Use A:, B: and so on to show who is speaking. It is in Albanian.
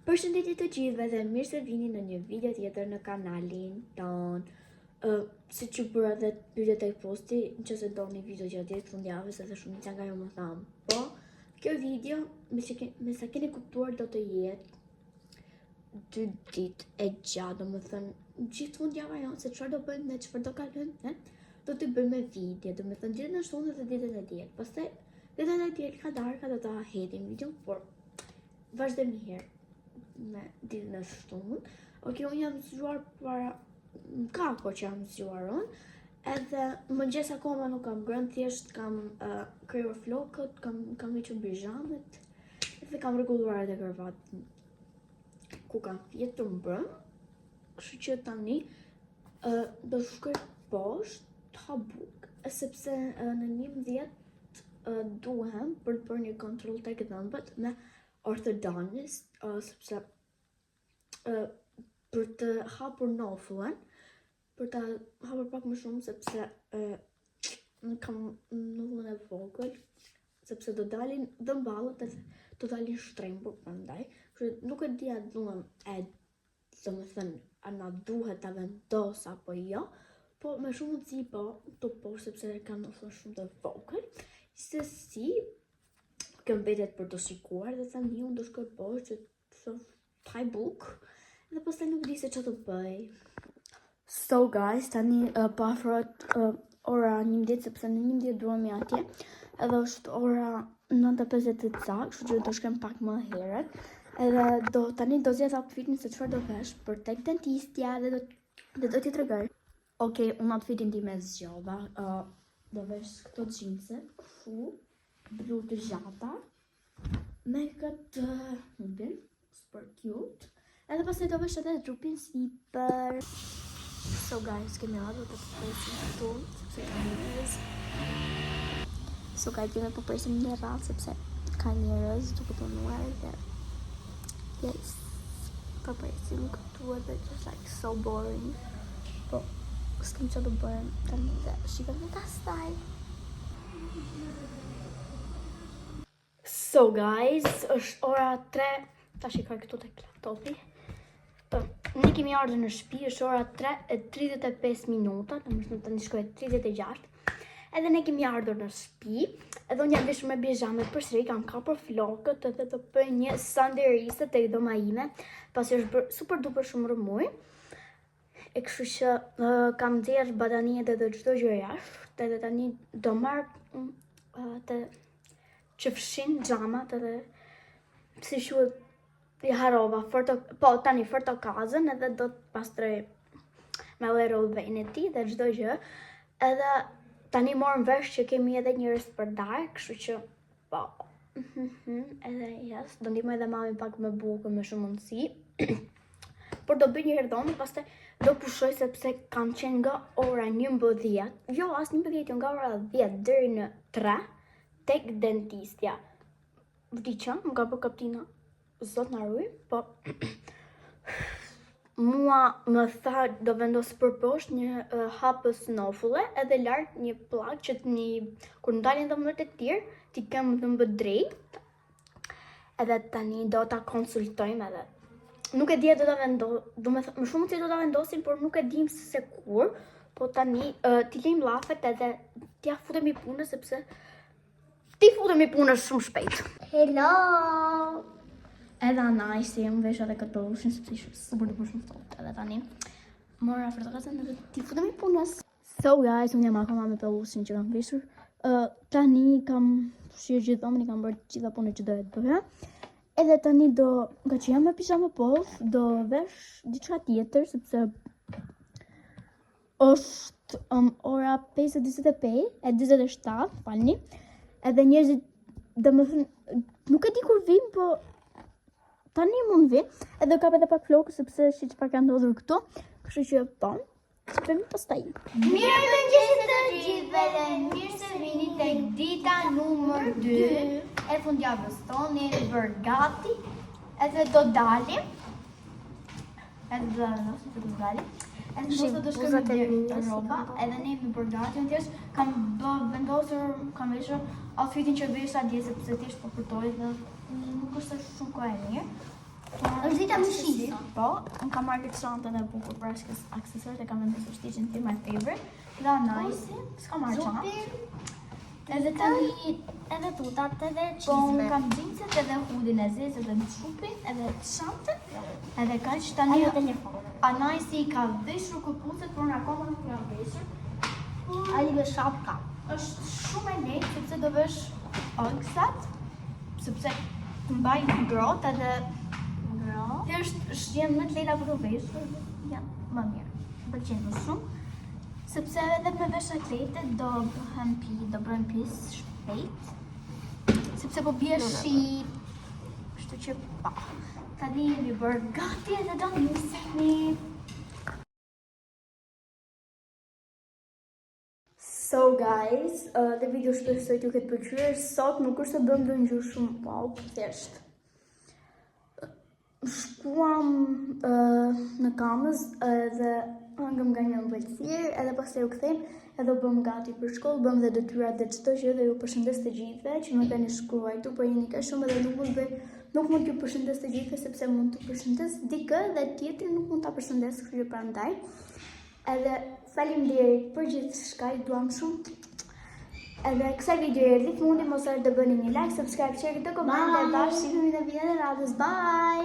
A: Përshëndetje të gjithëve dhe mirë se vini në një video tjetër në kanalin tonë. Si që bërë dhe pyetjet e posti, që se do një video gjatë djetë fundjavës edhe shumë që nga jo më thamë. Po, kjo video, me sa keni kuptuar, do të jetë 2 ditë e gjatë, do më thënë gjithë fundjava jo, se qëfar do bëjmë dhe qëfar do kalëm, do të bëjmë me video, do më thënë ditën e shtunë dhe ditën e djetë. Pastaj, ditën e djetë ka darka do të hetim video, por vazhdojmë një herë me ditën e shtunë. Ok, unë jam zgjuar para ka ko që jam zgjuar unë, edhe mëngjes akoma nuk kam grënë, thjesht kam krijuar flokët, kam hequr bijamet, edhe kam rregulluar edhe kravatin ku kam fjetur mbrëm. Kështu që tani do shkoj poshtë habuk, sepse në 11 duhem për të bërë një kontroll tek dhëmbët me orthodontist, sepse për të hapur nofullën, për të hapur pak më shumë, sepse kam nofullën e vogël, sepse do dalin dhëmballët edhe do dalin shtrembur prandaj. Kështu nuk e di a duhem domethënë a na duhet ta vendos apo jo, po me shumë mundësi po të poshtë sepse kam nofullën shumë të vogël. Se si kjo mbetet për të shikuar dhe tani unë do shkoj poshtë që taj buk dhe pastaj nuk di se që të bëj. So guys, tani po afrohet ora 11 sepse në 11 duhemi atje edhe është ora 9:50 të cak, kështu që do shkem pak më herët. Edhe tani do zgjedh outfitin se çfarë do vesh për tek dentistja dhe do t'i tregoj. Okej, unë outfitin tim e zgjodha. Do vesh këto xhinse, kështu blu të gjata me këtë hubin super cute, edhe pastaj do vesh edhe trupin sipër. So guys, kemi ardhur të presim këtu sepse ka njerëz. So guys, kemi po presim në radhë sepse ka njerëz duke punuar dhe yes, po presim këtu edhe just like so boring. Po s'kem që të bëjmë tani dhe shikojmë pastaj. So guys, është ora 3, ta shikoj këtu tek laptopi. Ne kemi ardhur në shtëpi, është ora 3:35 minuta, domethënë tani shkoj 36. Edhe ne kemi ardhur në shtëpi, edhe unë jam veshur me bijamet përsëri, kam kapur flokët edhe do bëj një sanderise tek dhoma ime, pasi është bërë super duper shumë rëmuj. E kështu që kam nxjerr bataniet edhe çdo gjë jashtë, edhe tani do marr të që fshin xhamat edhe si quhet i harova tani fortokazën edhe do të pastroj me Little Vanity dhe çdo gjë. Edhe tani morëm vesh që kemi edhe njerëz për darkë, kështu që po edhe yes, do ndihmoj edhe mamin pak me bukën me shumë mundësi. Por do bëj një herë dhomë, pastaj do pushoj sepse kam qenë nga ora 11, jo as 11, jo nga ora 10 deri në 3 tek dentistja. Vdiqa, më ka bërë kaptina, zot na ruaj, po mua më tha do vendos për poshtë një hapës nofulle edhe lart një pllak që kur ndalin dhëmbët e tjerë, ti kem dhëmbët drejt. Edhe tani do ta konsultojmë edhe nuk e di do ta vendos, domethënë më shumë se do ta vendosim, por nuk e dim se kur, po tani ti lejm llafet edhe t'ia futemi punës sepse ti futemi punës shumë shpejt. Hello! Edhe anaj se jam vesh edhe këtë pelushin sepse ishte super duper shumë ftohtë. Edhe tani mora fortokazën edhe ti futemi punës. So guys, unë jam akoma me pelushin që kam veshur. Tani kam fshirë gjithë dhomën, i kam bërë gjitha punët që doja të bëja. Edhe tani nga që jam me pijama poshtë, do vesh diçka tjetër sepse është ora 5:47, falni. Edhe njerëzit, domethënë, nuk e di kur vim, po tani mund vi. Edhe kap edhe pak flokë sepse shiq çfarë ka ndodhur këtu. Kështu që po, shpejt pastaj. Mirëmëngjes të gjithëve dhe mirë se vini tek dita numër 2 e fundjavës tonë. Jemi bërë gati, edhe do dalim. Edhe do dalim. Edhe mos do shkojmë në rroba, edhe ne jemi bërë gati, thjesht kam veshur outfitin që vesha dje sepse thjesht po përtoj dhe nuk është shumë kohë e mirë. Është
B: dita më shisa.
A: Po, unë kam marrë këtë çantën e bukur për aksesorët e kam vendosur stiqin tim my favorite. Dhe nice, s'ka marrë çantë.
B: Edhe tani, edhe tutat, edhe
A: Po,
B: qizme.
A: unë kam jeanset edhe hoodin e zezë, edhe në shupin, edhe çantën, edhe kaq tani.
B: Edhe telefon.
A: Anajsi i ka veshur këpucet, por unë akoma nuk jam veshur.
B: Ali me shapka.
A: Është shumë e lehtë sepse do vesh oksat, sepse të mbaj ngrohtë edhe thjesht janë më të lehta për të veshur, janë më mirë. Më pëlqen më shumë, sepse edhe me vesh atlete do bëhen pis shpejt, sepse po bie shi, kështu që pa. Tani jemi bërë gati edhe do nisemi. So guys, the video shpresoj t'ju ketë pëlqyer. Sot nuk është se bëm ndonjë gjë shumë pop, thjesht shkuam në Kamës edhe hangëm nga një ëmbëlsirë, edhe pastaj u kthem edhe u bëm gati për shkollë, bëm dhe detyrat dhe çdo gjë dhe ju përshëndes të gjithëve që më keni shkruar, por jeni kaq shumë edhe nuk mund t'ju përshëndes të gjithëve sepse mund të përshëndes dikë dhe tjetri nuk mund ta përshëndes, kështu që prandaj. Edhe faleminderit për gjithçka, ju duam shumë. Edhe kësaj video erdhi fundi, mos harroni të bëni një like, subscribe, share dhe komente. Bashkë shihemi në videon e radhës. Bye!